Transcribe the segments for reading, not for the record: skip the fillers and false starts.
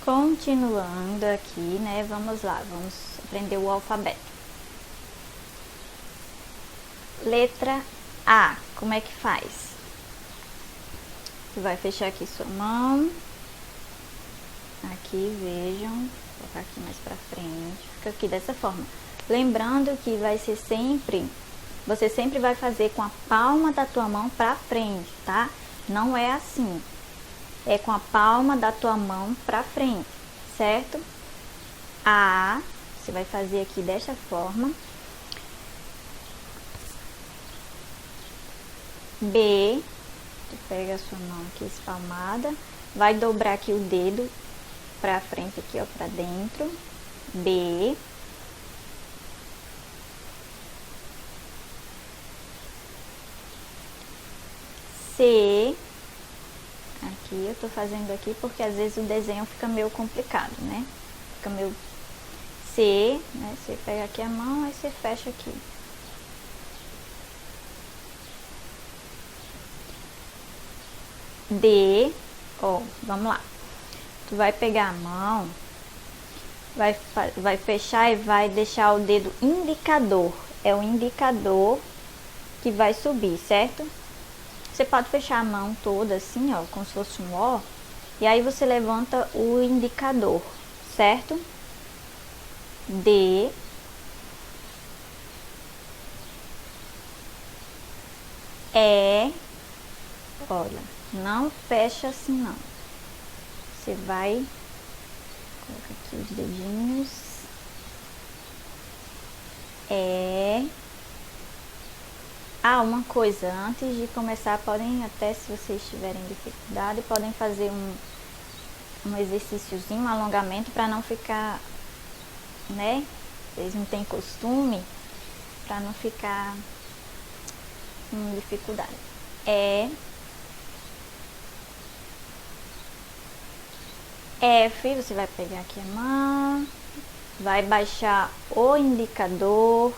Continuando aqui, né? Vamos lá, vamos aprender o alfabeto. Letra A, como é que faz? Você vai fechar aqui sua mão. Aqui, vejam. Vou colocar aqui mais pra frente. Fica aqui dessa forma. Lembrando que vai ser sempre... Você sempre vai fazer com a palma da tua mão pra frente, tá? Não é assim. É com a palma da tua mão pra frente, certo? A, você vai fazer aqui desta forma. B, tu pega a sua mão aqui espalmada, vai dobrar aqui o dedo pra frente aqui, ó, pra dentro. B. C. Aqui eu tô fazendo aqui porque às vezes o desenho fica meio complicado, né? Fica meio... C, né? Você pega aqui a mão, aí você fecha aqui. D, ó, vamos lá. Tu vai pegar a mão, vai fechar e vai deixar o dedo indicador. É o indicador que vai subir, certo? Você pode fechar a mão toda assim, ó, como se fosse um O. E aí você levanta o indicador, certo? D. E. Olha, não fecha assim não. Você vai colocar aqui os dedinhos. É. Ah, uma coisa, antes de começar, podem até, se vocês tiverem dificuldade, podem fazer um exercíciozinho, um alongamento, para não ficar, né? Vocês não têm costume, para não ficar com dificuldade. É. F, você vai pegar aqui a mão, vai vai o indicador,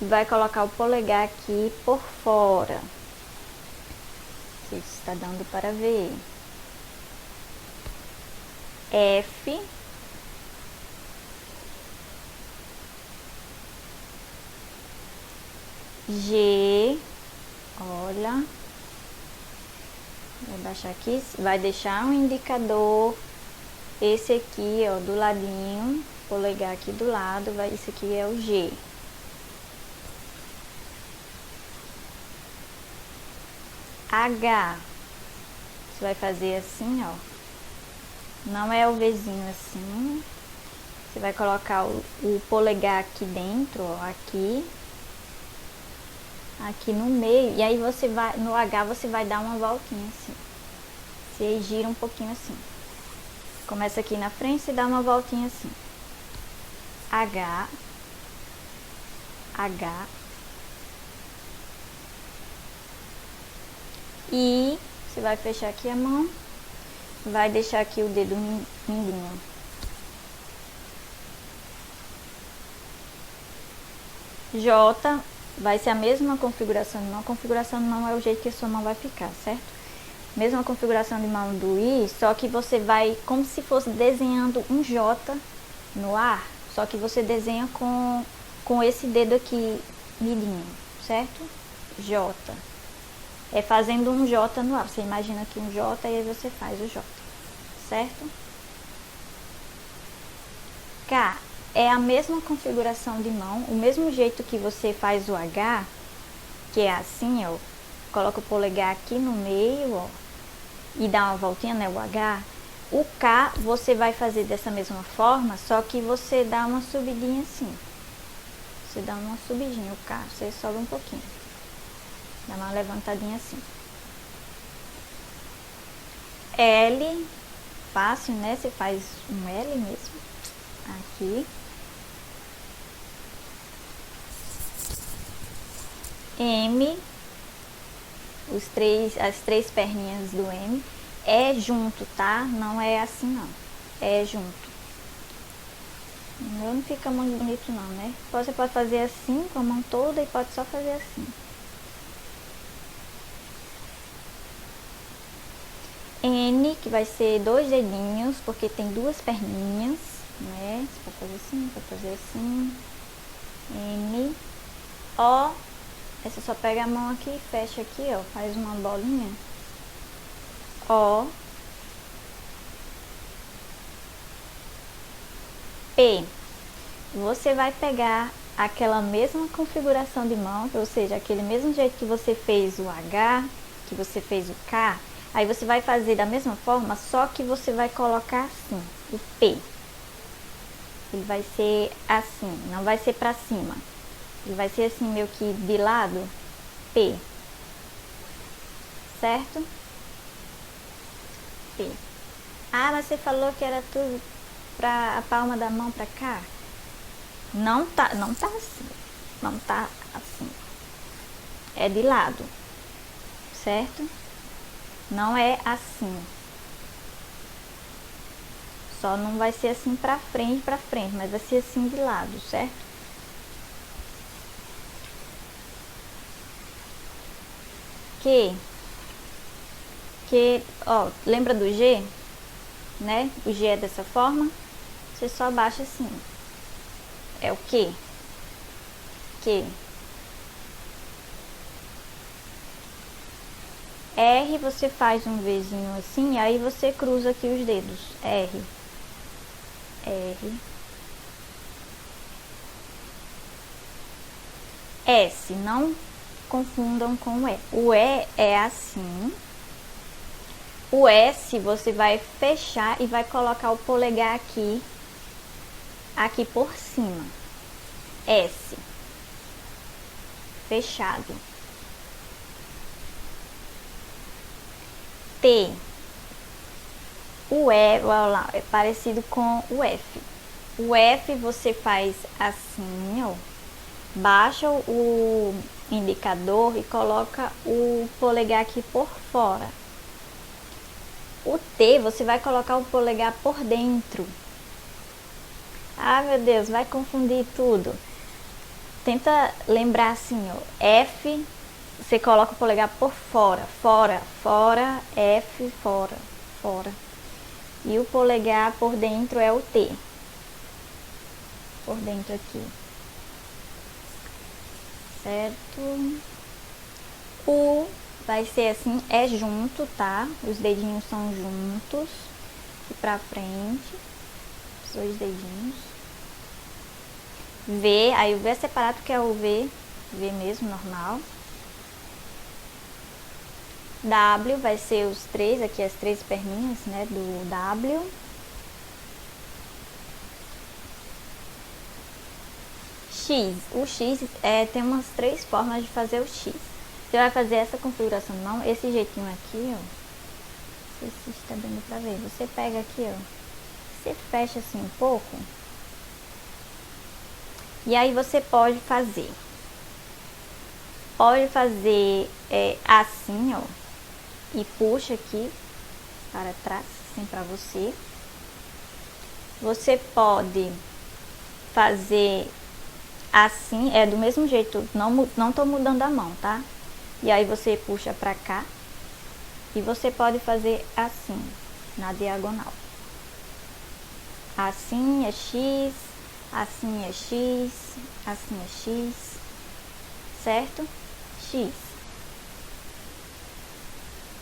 vai colocar o polegar aqui por fora. Não sei se está dando para ver. F. G. Olha. Vai baixar aqui, vai deixar um indicador. Esse aqui, ó, do ladinho, polegar aqui do lado, esse aqui é o G. H, você vai fazer assim, ó, não é o Vzinho assim, você vai colocar o polegar aqui dentro, ó, aqui no meio, e aí você vai, no H você vai dar uma voltinha assim, você gira um pouquinho assim, começa aqui na frente e dá uma voltinha assim, H, e você vai fechar aqui a mão, vai deixar aqui o dedo mindinho. J, vai ser a mesma configuração de mão. A configuração de mão é o jeito que a sua mão vai ficar, certo? Mesma configuração de mão do I, só que você vai como se fosse desenhando um J no ar, só que você desenha com esse dedo aqui midinho, certo? J. É fazendo um J no ar. Você imagina aqui um J e aí você faz o J, certo? K é a mesma configuração de mão, o mesmo jeito que você faz o H, que é assim, ó. Coloca o polegar aqui no meio, ó, e dá uma voltinha, né, o H. O K você vai fazer dessa mesma forma, só que você dá uma subidinha assim. Você dá uma subidinha, o K, você sobe um pouquinho. Dá uma levantadinha assim. L, fácil, né? Você faz um L mesmo. Aqui. M, as três perninhas do M. É junto, tá? Não é assim, não. É junto. Não fica muito bonito, não, né? Você pode fazer assim, com a mão toda, e pode só fazer assim. N, que vai ser 2 dedinhos, porque tem 2 perninhas, né? Você pode fazer assim, pode fazer assim. N, O. Aí você só pega a mão aqui e fecha aqui, ó. Faz uma bolinha. O. P. Você vai pegar aquela mesma configuração de mão, ou seja, aquele mesmo jeito que você fez o H, que você fez o K, aí você vai fazer da mesma forma, só que você vai colocar assim, o P. Ele vai ser assim, não vai ser pra cima. Ele vai ser assim, meio que de lado, P. Certo? P. Ah, mas você falou que era tudo pra a palma da mão pra cá? Não tá assim. Não tá assim. É de lado. Certo? Não é assim. Só não vai ser assim pra frente, mas vai ser assim de lado, certo? Que, ó, lembra do G? Né? O G é dessa forma. Você só baixa assim. É o que? R, você faz um Vzinho assim, aí você cruza aqui os dedos. R. S, não confundam com o E. O E é assim. O S você vai fechar e vai colocar o polegar aqui por cima. S. Fechado. T. O E, olha lá, é parecido com o F. O F você faz assim, ó. Baixa o indicador e coloca o polegar aqui por fora. O T, você vai colocar o polegar por dentro. Ah, meu Deus, vai confundir tudo. Tenta lembrar assim, ó. F, você coloca o polegar por fora. Fora, F, fora. E o polegar por dentro é o T. Por dentro aqui. Certo? U vai ser assim, é junto, tá? Os dedinhos são juntos. E pra frente. Os 2 dedinhos. V, aí o V é separado porque é o V mesmo, normal. W vai ser os 3, aqui as 3 perninhas, né, do W. X, o X tem umas 3 formas de fazer o X. Você vai fazer essa configuração de mão, esse jeitinho aqui, ó. Não sei se está dando pra ver. Você pega aqui, ó. Você fecha assim um pouco. E aí você pode fazer. Assim, ó. E puxa aqui para trás, assim pra você. Você pode fazer assim, é do mesmo jeito, não tô mudando a mão, tá? E aí você puxa pra cá. E você pode fazer assim, na diagonal. Assim é X, assim é X, assim é X, certo? X.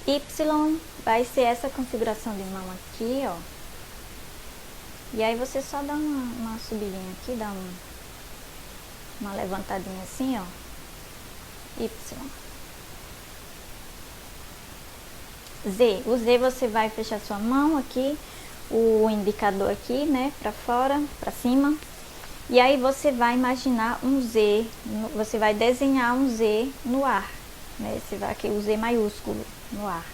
Y vai ser essa configuração de mão aqui, ó. E aí você só dá uma subidinha aqui, dá uma levantadinha assim, ó. Y. Z. O Z você vai fechar sua mão aqui, o indicador aqui, né, pra fora, pra cima. E aí você vai imaginar um Z, você vai desenhar um Z no ar, né? Você vai aqui, o Z maiúsculo no ar.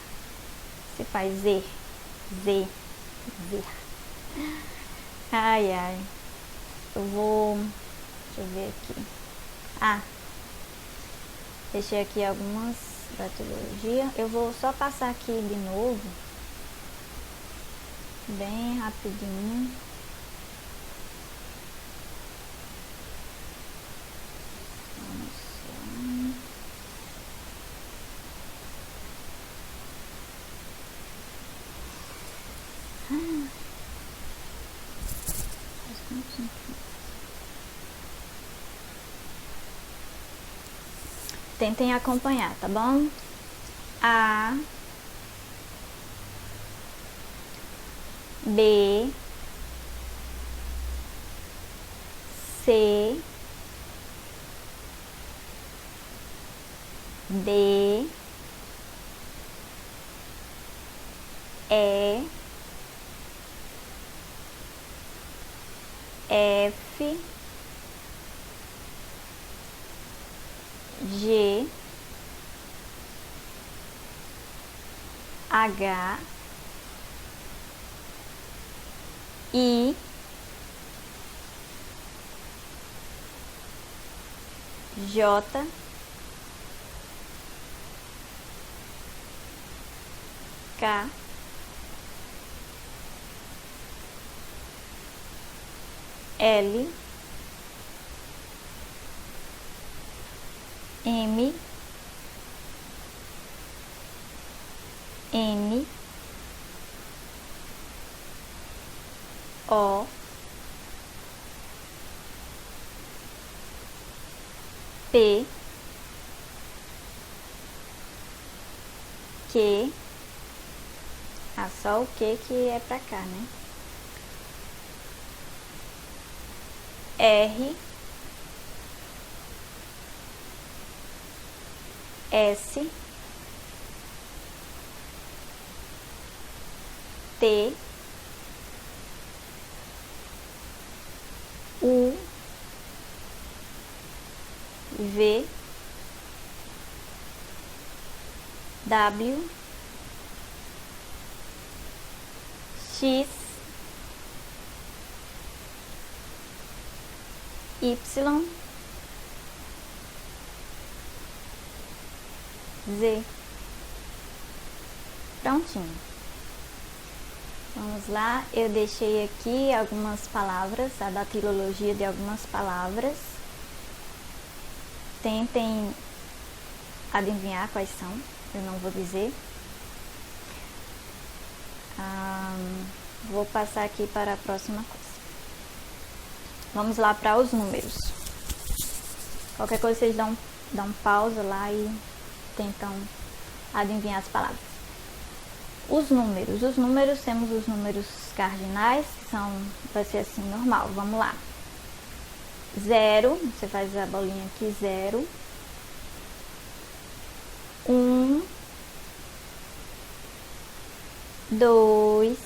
Você faz Z. Ai, ai. Deixa eu ver aqui. Deixei aqui algumas datologia. Eu vou só passar aqui de novo, bem rapidinho. Tentem acompanhar, tá bom? A, B, C, D, E, F, G, H, I, J, K, L, M, N, O, P, Q, só o Q que é pra cá, né? R, S, T, U, V, W, X, Y, Z. Prontinho. Vamos lá, eu deixei aqui algumas palavras, a datilologia de algumas palavras. Tentem adivinhar quais são, eu não vou dizer. Vou passar aqui para a próxima coisa. Vamos lá para os números. Qualquer coisa vocês dão pausa lá e tentam adivinhar as palavras. Os números temos os números cardinais, que vai ser assim, normal, vamos lá. 0, você faz a bolinha aqui, 0. 1, 2,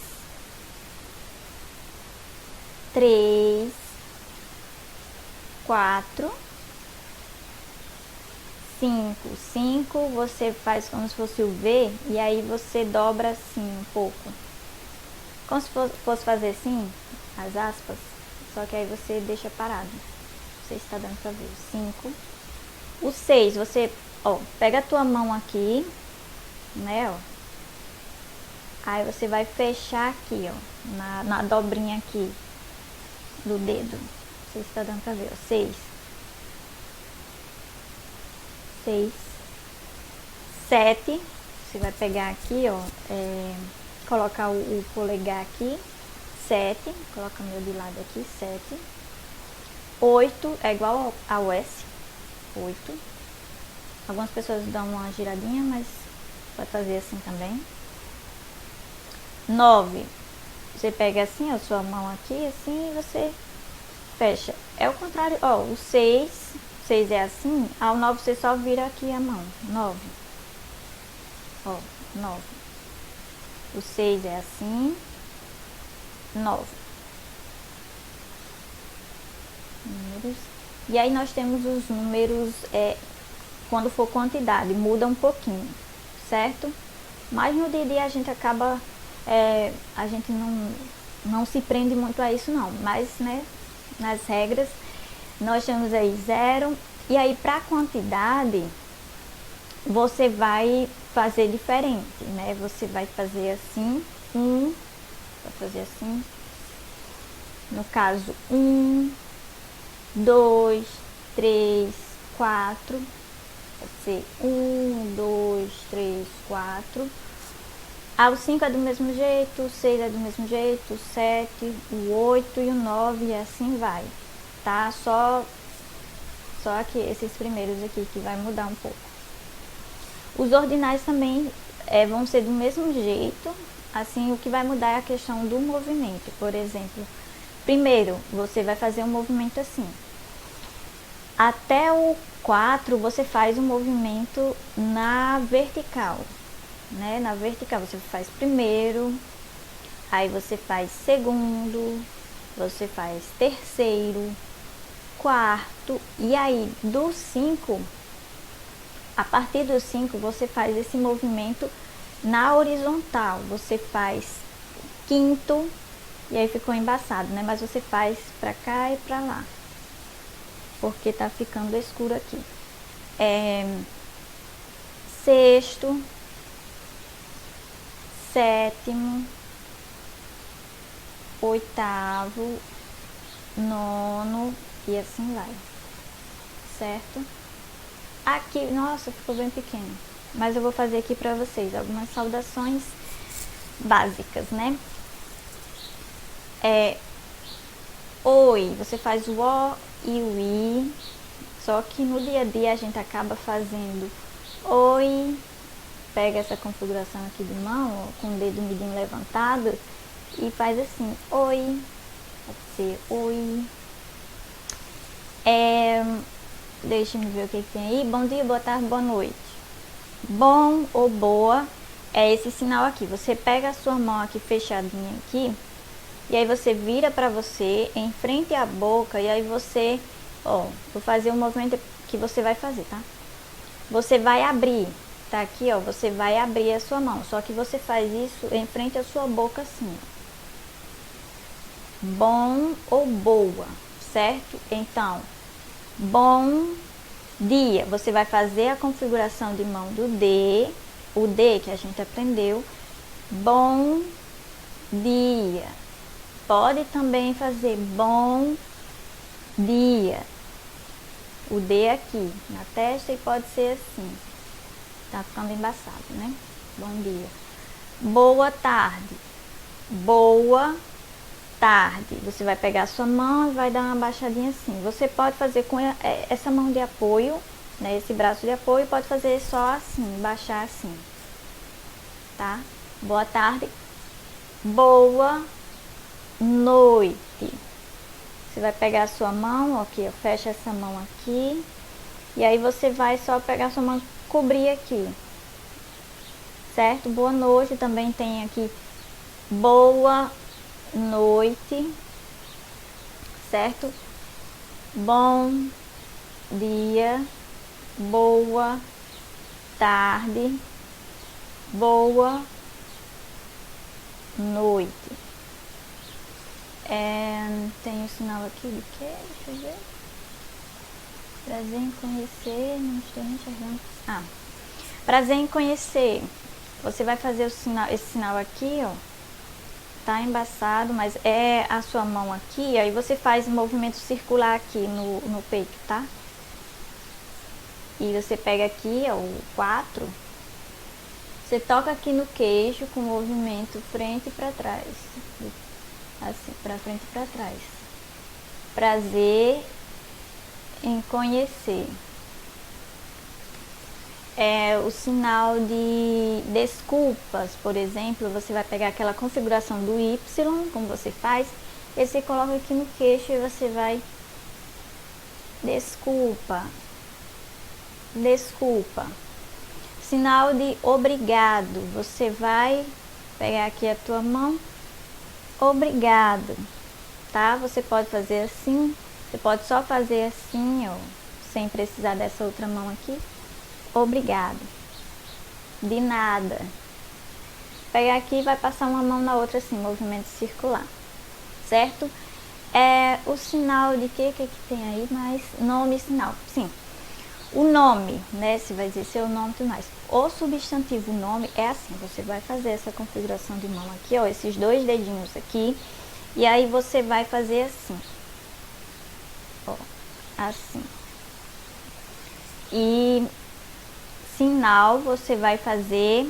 3, 4, 5 você faz como se fosse o V e aí você dobra assim um pouco, como se fosse fazer assim as aspas, só que aí você deixa parado. Não sei se está dando pra ver. 5. O 6 você pega a tua mão aqui, né, aí você vai fechar aqui, na dobrinha aqui do dedo. Não sei se está dando pra ver. 6, 7, você vai pegar aqui, colocar o polegar aqui, 7, coloca o meu de lado aqui, 7, 8, é igual ao S, 8, algumas pessoas dão uma giradinha, mas pode fazer assim também. 9, você pega assim, a sua mão aqui, assim, e você fecha. É o contrário, o 6 é assim, ao 9 você só vira aqui a mão, 9. 9. O 6 é assim, 9. Números. E aí nós temos os números, quando for quantidade, muda um pouquinho, certo? Mas no dia a dia a gente acaba, a gente não se prende muito a isso não, mas, né, nas regras, nós temos aí 0, e aí para quantidade, você vai fazer diferente, né? Você vai fazer assim, vai fazer assim, no caso, 1, 2, 3, 4, pode ser 1, 2, 3, 4. O 5 é do mesmo jeito, o 6 é do mesmo jeito, o 7, o 8 e o 9 e assim vai, tá? Só aqui, esses primeiros aqui que vai mudar um pouco. Os ordinais também vão ser do mesmo jeito, assim, o que vai mudar é a questão do movimento. Por exemplo, primeiro, você vai fazer um movimento assim. Até o 4, você faz um movimento na vertical, né? Na vertical, você faz primeiro, aí você faz segundo, você faz terceiro, quarto, e aí do 5, a partir do 5, você faz esse movimento na horizontal. Você faz quinto, e aí ficou embaçado, né? Mas você faz pra cá e pra lá, porque tá ficando escuro aqui. Sexto, sétimo, oitavo, nono e assim vai, certo? Aqui, nossa, ficou bem pequeno, mas eu vou fazer aqui pra vocês algumas saudações básicas, né? Oi, você faz o O e o I, só que no dia a dia a gente acaba fazendo oi, pega essa configuração aqui de mão, ó, com o dedo mindinho levantado e faz assim, oi, pode ser oi. Deixa eu ver o que tem aí. Bom dia, boa tarde, boa noite. Bom ou boa é esse sinal aqui. Você pega a sua mão aqui fechadinha aqui, e aí você vira pra você, em frente à boca, e aí você, ó, vou fazer um movimento que você vai fazer, tá? Você vai abrir, tá aqui, ó, você vai abrir a sua mão, só que você faz isso em frente à sua boca assim, ó. Bom ou boa, certo? Então, bom dia, você vai fazer a configuração de mão do D, o D que a gente aprendeu. Bom dia. Pode também fazer bom dia. O D aqui na testa e pode ser assim. Tá ficando embaçado, né? Bom dia. Boa tarde. Boa tarde. Você vai pegar a sua mão e vai dar uma baixadinha assim. Você pode fazer com essa mão de apoio, né? Esse braço de apoio, pode fazer só assim, baixar assim. Tá? Boa tarde. Boa noite. Você vai pegar a sua mão, aqui, ó, fecha essa mão aqui. E aí você vai só pegar a sua mão e cobrir aqui. Certo? Boa noite, também tem aqui boa noite. Certo? Bom dia. Boa tarde. Boa noite. Tem o sinal aqui de quê? Deixa eu ver. Prazer em conhecer. Não estou enxergando. Prazer em conhecer. Você vai fazer o sinal, esse sinal aqui, ó. Tá embaçado, mas é a sua mão aqui. Aí você faz um movimento circular aqui no peito, tá? E você pega aqui, ó, o 4. Você toca aqui no queixo com o movimento frente e pra trás. Assim, pra frente e pra trás. Prazer em conhecer. O sinal de desculpas, por exemplo, você vai pegar aquela configuração do Y, como você faz, e você coloca aqui no queixo e você vai desculpa, desculpa. Sinal de obrigado, você vai pegar aqui a tua mão, obrigado, tá? Você pode fazer assim, você pode só fazer assim, ó, sem precisar dessa outra mão aqui. Obrigado. De nada. Pegar aqui e vai passar uma mão na outra assim, movimento circular. Certo? O sinal de que tem aí, mais nome e sinal. Sim. O nome, né? Se vai dizer seu nome e tudo mais. O substantivo nome é assim. Você vai fazer essa configuração de mão aqui, ó. Esses dois dedinhos aqui. E aí você vai fazer assim. Ó. Assim. E sinal, você vai fazer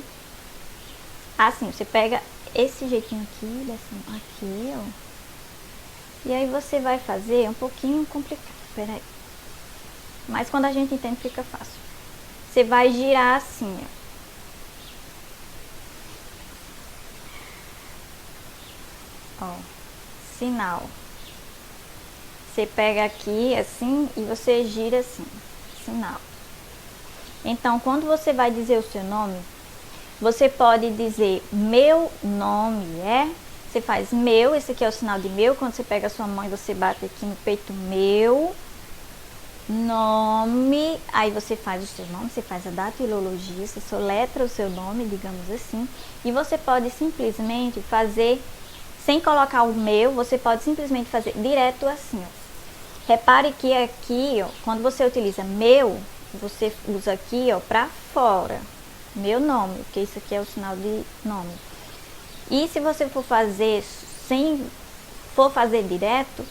Assim, você pega esse jeitinho aqui, desce aqui, ó. E aí você vai fazer um pouquinho complicado, peraí. Mas quando a gente entende fica fácil. Você vai girar assim, ó. Sinal. Você pega aqui assim e você gira assim, sinal. Então, quando você vai dizer o seu nome, você pode dizer meu nome você faz meu, esse aqui é o sinal de meu. Quando você pega a sua mão e você bate aqui no peito, meu nome, aí você faz o seu nome, você faz a datilologia, você soletra o seu nome, digamos assim, e você pode simplesmente fazer, sem colocar o meu, você pode simplesmente fazer direto assim, ó. Repare que aqui, ó, quando você utiliza meu, você usa aqui, ó, pra fora, meu nome, porque isso aqui é o sinal de nome. E se você for fazer direto,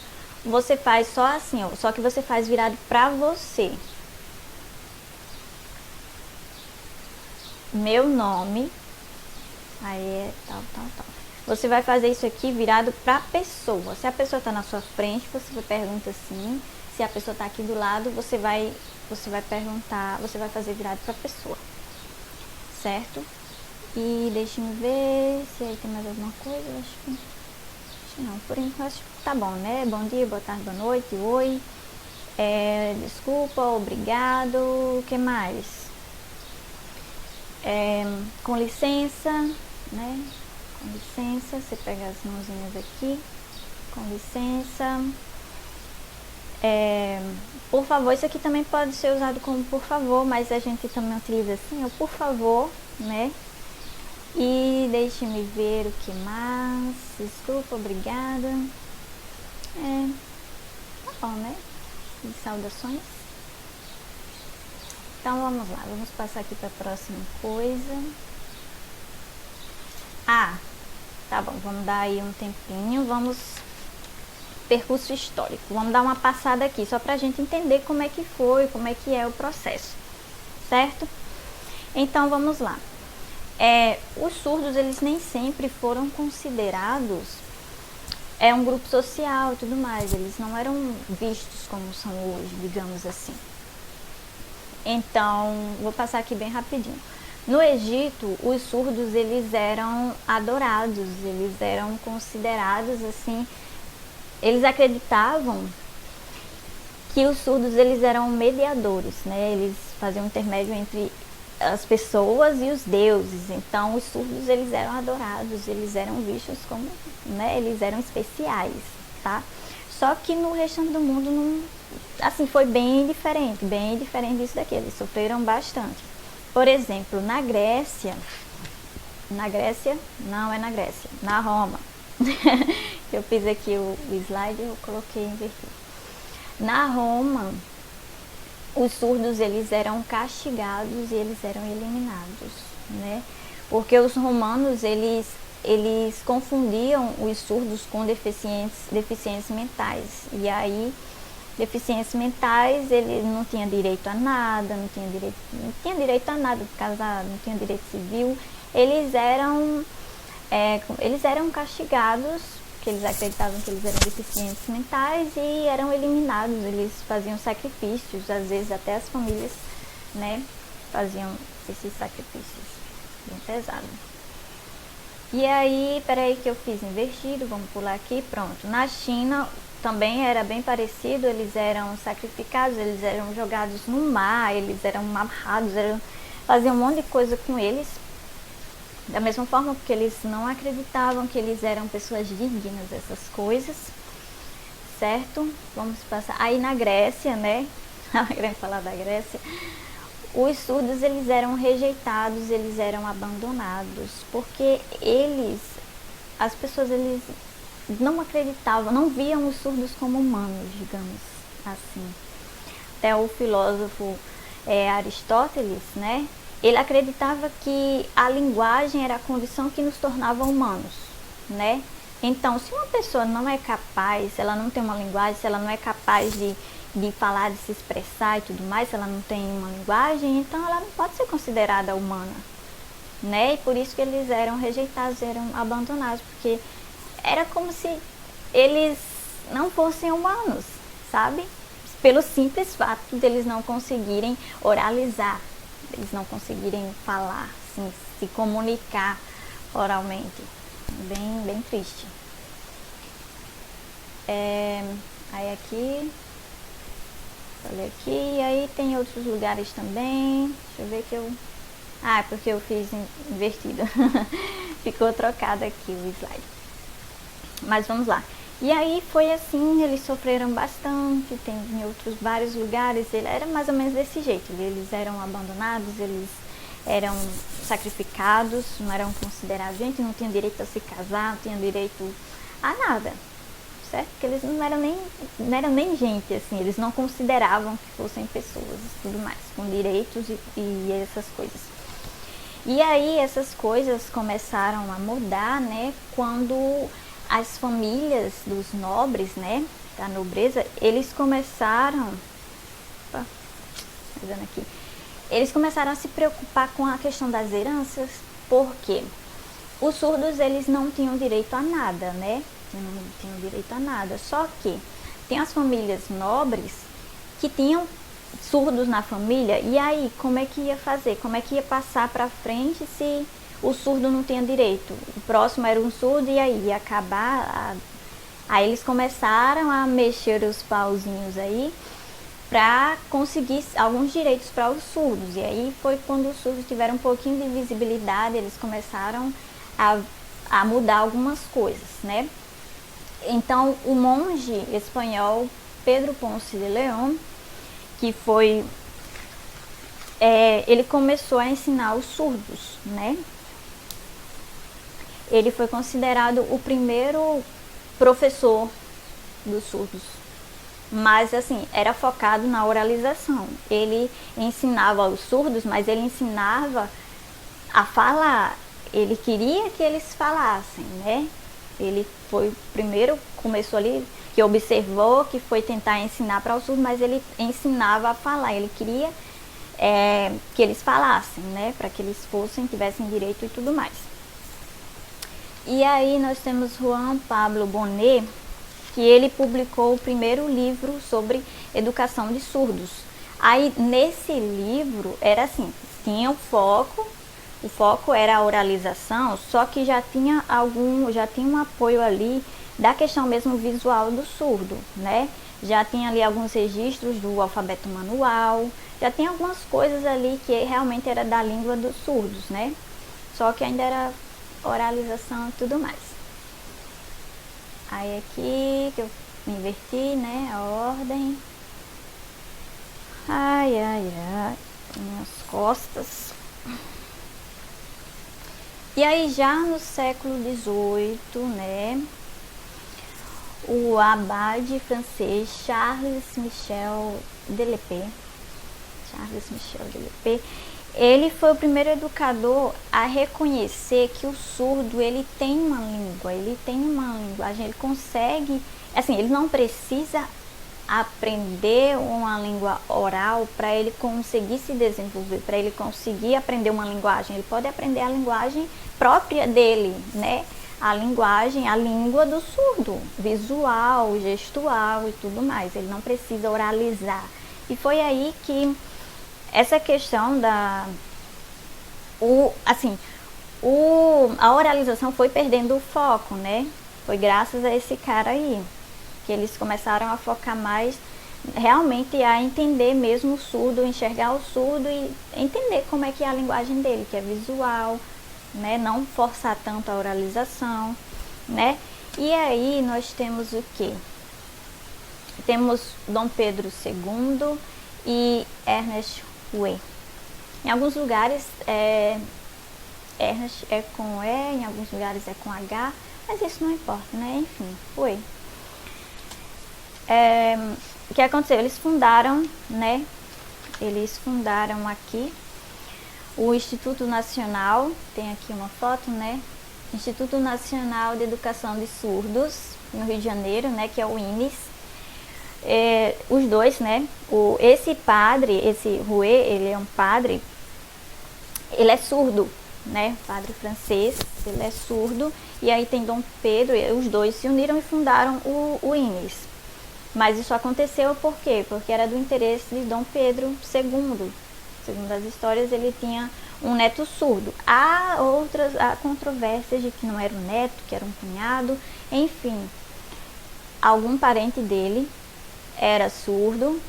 você faz só assim, ó, só que você faz virado pra você. Meu nome, aí é tal. Você vai fazer isso aqui virado pra pessoa. Se a pessoa tá na sua frente, você pergunta assim. Se a pessoa tá aqui do lado, você vai perguntar, você vai fazer virado pra pessoa. Certo? E deixa-me ver se aí tem mais alguma coisa. Acho que não, por enquanto acho que tá bom, né? Bom dia, boa tarde, boa noite, oi. Desculpa, obrigado, o que mais? Com licença, né? Com licença, você pega as mãozinhas aqui. Com licença. Por favor, isso aqui também pode ser usado como por favor, mas a gente também utiliza assim, ó, por favor, né? E deixe-me ver o que mais. Desculpa, obrigada. Tá bom, né? E saudações. Então vamos lá, vamos passar aqui para a próxima coisa. Tá bom, vamos dar aí um tempinho, vamos percurso histórico. Vamos dar uma passada aqui, só pra gente entender como é que foi, como é que é o processo, certo? Então vamos lá. Os surdos, eles nem sempre foram considerados um grupo social e tudo mais, eles não eram vistos como são hoje, digamos assim. Então, vou passar aqui bem rapidinho. No Egito, os surdos, eles eram adorados, eles eram considerados assim, eles acreditavam que os surdos, eles eram mediadores, né? Eles faziam um intermédio entre as pessoas e os deuses. Então, os surdos, eles eram adorados, eles eram vistos como, né? Eles eram especiais, tá? Só que no restante do mundo, não, assim, foi bem diferente disso daqui. Eles sofreram bastante. Por exemplo, na Grécia, na Roma, eu fiz aqui o slide, eu coloquei invertido. Na Roma, os surdos, eles eram castigados e eles eram eliminados, né? Porque os romanos, eles confundiam os surdos com deficientes mentais. E aí, deficientes mentais, ele não tinha direito a nada, não tinha direito a nada de casar, não tinha direito civil. Eles eram castigados, porque eles acreditavam que eles eram deficientes mentais e eram eliminados. Eles faziam sacrifícios, às vezes até as famílias, né, faziam esses sacrifícios bem pesados. E aí, peraí que eu fiz invertido, vamos pular aqui, pronto. Na China também era bem parecido, eles eram sacrificados, eles eram jogados no mar, eles eram amarrados, faziam um monte de coisa com eles. Da mesma forma, porque eles não acreditavam que eles eram pessoas dignas dessas coisas, certo? Vamos passar. Aí na Grécia, né? Querendo falar da Grécia. Os surdos, eles eram rejeitados, eles eram abandonados, porque as pessoas, eles não acreditavam, não viam os surdos como humanos, digamos assim. Até o filósofo Aristóteles, né? Ele acreditava que a linguagem era a condição que nos tornava humanos, né? Então, se uma pessoa não é capaz, se ela não tem uma linguagem, se ela não é capaz de falar, de se expressar e tudo mais, se ela não tem uma linguagem, então ela não pode ser considerada humana, né? E por isso que eles eram rejeitados, eram abandonados, porque era como se eles não fossem humanos, sabe? Pelo simples fato deles não conseguirem oralizar, eles não conseguirem falar, assim, se comunicar oralmente. Bem triste. Aí aqui, olha aqui, e aí tem outros lugares também. Deixa eu ver que eu... é porque eu fiz invertido. Ficou trocado aqui o slide. Mas vamos lá. E aí foi assim, eles sofreram bastante, tem em outros vários lugares, era mais ou menos desse jeito. Eles eram abandonados, eles eram sacrificados, não eram considerados gente, não tinham direito a se casar, não tinham direito a nada, certo? Porque eles não eram nem gente, assim, eles não consideravam que fossem pessoas e tudo mais, com direitos e essas coisas. E aí essas coisas começaram a mudar, né, quando as famílias dos nobres, né, da nobreza, eles começaram... Eles começaram a se preocupar com a questão das heranças, porque os surdos, eles não tinham direito a nada, né? Não tinham direito a nada. Só que tem as famílias nobres que tinham surdos na família, e aí como é que ia fazer? Como é que ia passar para frente se o surdo não tinha direito? O próximo era um surdo e aí ia acabar. Aí eles começaram a mexer os pauzinhos aí para conseguir alguns direitos para os surdos. E aí foi quando os surdos tiveram um pouquinho de visibilidade, eles começaram a mudar algumas coisas, né? Então o monge espanhol Pedro Ponce de León, que foi... ele começou a ensinar os surdos, né? Ele foi considerado o primeiro professor dos surdos. Mas assim, era focado na oralização. Ele ensinava aos surdos, mas ele ensinava a falar. Ele queria que eles falassem, né? Ele foi o primeiro, começou ali, que observou, que foi tentar ensinar para os surdos, mas ele ensinava a falar. Ele queria que eles falassem, né? Para que eles tivessem direito e tudo mais. E aí nós temos Juan Pablo Bonet, que ele publicou o primeiro livro sobre educação de surdos. Aí nesse livro era assim, tinha o foco era a oralização, só que já tinha um apoio ali da questão mesmo visual do surdo, né? Já tinha ali alguns registros do alfabeto manual, já tinha algumas coisas ali que realmente era da língua dos surdos, né? Só que ainda era oralização e tudo mais. Aí aqui que eu inverti, né, a ordem. Ai, minhas costas. E aí já no século XVIII, né, o abade francês Charles Michel de Lespée, ele foi o primeiro educador a reconhecer que o surdo, ele tem uma língua, ele tem uma linguagem, ele consegue, assim, ele não precisa aprender uma língua oral para ele conseguir se desenvolver, para ele conseguir aprender uma linguagem. Ele pode aprender a linguagem própria dele, né? A língua do surdo, visual, gestual e tudo mais. Ele não precisa oralizar. E foi aí que essa questão a oralização foi perdendo o foco, né? Foi graças a esse cara aí que eles começaram a focar mais realmente a entender mesmo o surdo, enxergar o surdo e entender como é que é a linguagem dele, que é visual, né? Não forçar tanto a oralização, né? E aí nós temos o quê? Temos Dom Pedro II e Ernest Rouet. Em alguns lugares Ernest é com E, em alguns lugares é com H, mas isso não importa, né? Enfim, Rouet. O que aconteceu? Eles fundaram, né? Eles fundaram aqui o Instituto Nacional, tem aqui uma foto, né? Instituto Nacional de Educação de Surdos, no Rio de Janeiro, né? Que é o INES. Os dois, né? Esse Rouet, ele é um padre, ele é surdo, né, padre francês, ele é surdo, e aí tem Dom Pedro, e os dois se uniram e fundaram o INES. Mas isso aconteceu por quê? Porque era do interesse de Dom Pedro II. Segundo as histórias, ele tinha um neto surdo. Há controvérsias de que não era um neto, que era um cunhado, enfim. Algum parente dele era surdo,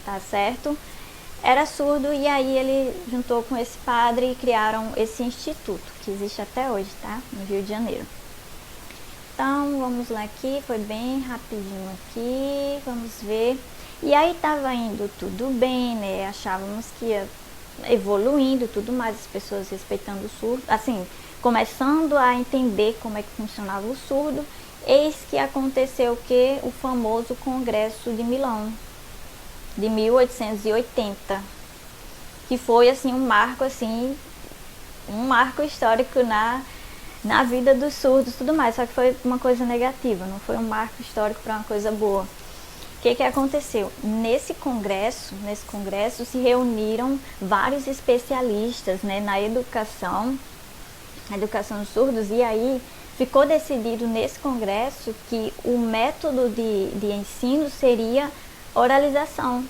tá certo? Era surdo, e aí ele juntou com esse padre e criaram esse instituto, que existe até hoje, tá? No Rio de Janeiro. Então, vamos lá aqui, foi bem rapidinho aqui, vamos ver. E aí tava indo tudo bem, né? Achávamos que ia evoluindo tudo mais, as pessoas respeitando o surdo, assim, começando a entender como é que funcionava o surdo. Eis que aconteceu o famoso Congresso de Milão, de 1880, que foi assim um marco histórico na vida dos surdos e tudo mais, só que foi uma coisa negativa, não foi um marco histórico para uma coisa boa. O que aconteceu? Nesse congresso se reuniram vários especialistas, né, na educação dos surdos, e aí ficou decidido nesse congresso que o método de ensino seria oralização.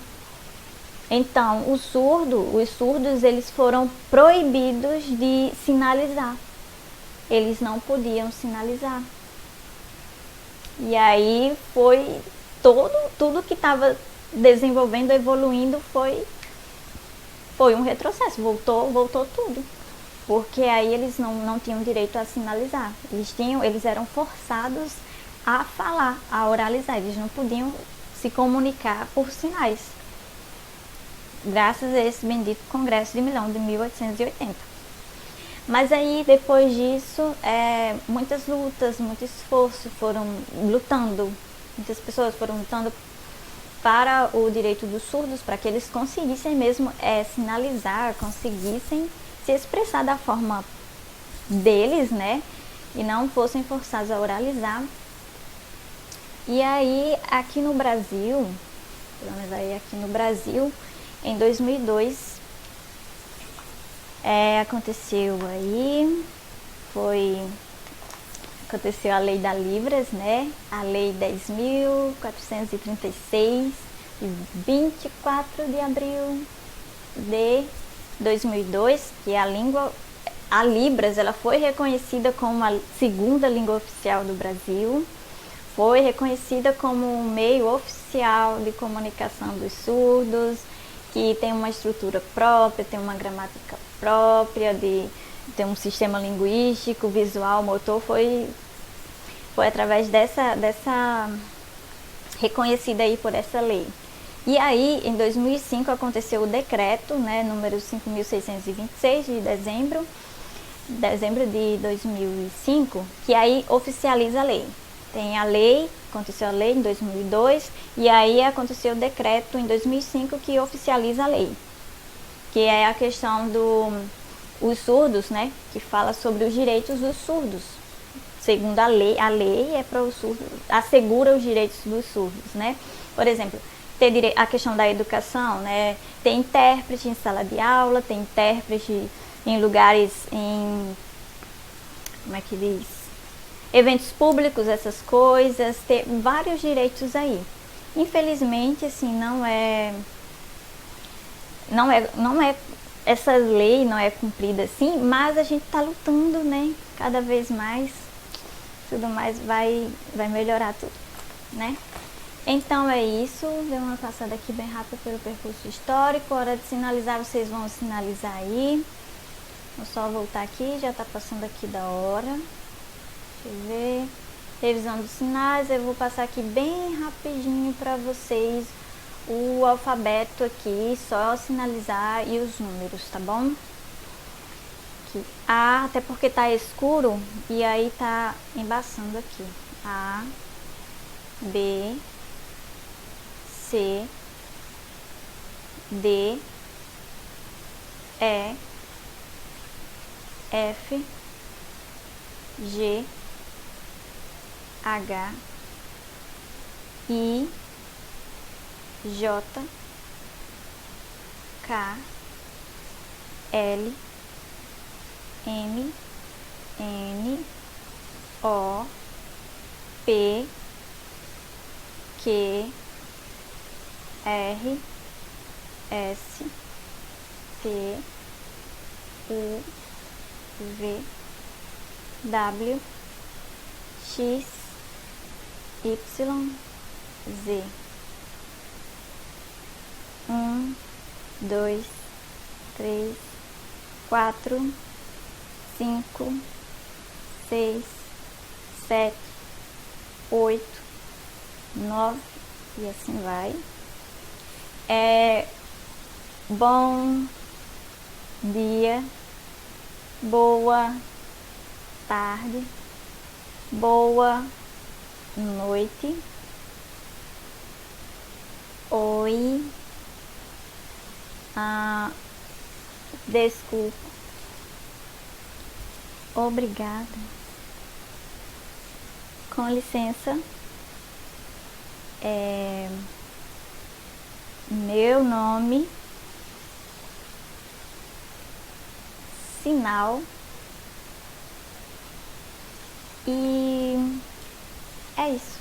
Então, os surdos, eles foram proibidos de sinalizar. Eles não podiam sinalizar. E aí foi tudo que estava desenvolvendo, evoluindo, foi um retrocesso, voltou tudo. Porque aí eles não tinham direito a sinalizar. Eles eram forçados a falar, a oralizar. Eles não podiam se comunicar por sinais. Graças a esse bendito Congresso de Milão de 1880. Mas aí, depois disso, muitas lutas, muito esforço muitas pessoas foram lutando para o direito dos surdos, para que eles conseguissem mesmo sinalizar, conseguissem se expressar da forma deles, né? E não fossem forçados a oralizar. E aí, aqui no Brasil, em 2002, aconteceu a lei da Libras, né? A lei 10.436, de 24 de abril de 2002, que a Libras, ela foi reconhecida como a segunda língua oficial do Brasil, foi reconhecida como um meio oficial de comunicação dos surdos, que tem uma estrutura própria, tem uma gramática própria, tem um sistema linguístico, visual, motor, foi através dessa reconhecida aí por essa lei. E aí, em 2005, aconteceu o decreto, né, número 5.626, de dezembro de 2005, que aí oficializa a lei. Aconteceu a lei em 2002, e aí aconteceu o decreto em 2005 que oficializa a lei, que é a questão dos surdos, né, que fala sobre os direitos dos surdos. Segundo a lei é para os surdos, assegura os direitos dos surdos, né? Por exemplo, a questão da educação, né? Tem intérprete em sala de aula, tem intérprete em lugares, eventos públicos, essas coisas, tem vários direitos aí. Infelizmente, assim, não é essa lei não é cumprida assim, mas a gente tá lutando, né? Cada vez mais, tudo mais vai melhorar tudo, né? Então é isso, dei uma passada aqui bem rápida pelo percurso histórico. Hora de sinalizar, vocês vão sinalizar aí. Vou só voltar aqui, já tá passando aqui da hora. Deixa eu ver. Revisão dos sinais, eu vou passar aqui bem rapidinho para vocês o alfabeto aqui, só sinalizar e os números, tá bom? Aqui. A, até porque tá escuro e aí tá embaçando aqui. A, B, C, D, E, F, G, H, I, J, K, L, M, N, O, P, Q, R, S, T, U, V, W, X, Y, Z. 1, 2, 3, 4, 5, 6, 7, 8, 9 e assim vai. Bom dia, boa tarde, boa noite, oi, desculpa, obrigada, com licença, meu nome, sinal, e é isso.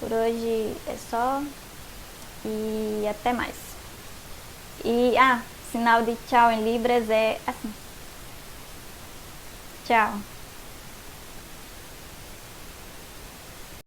Por hoje é só e até mais. E sinal de tchau em Libras é assim. Tchau.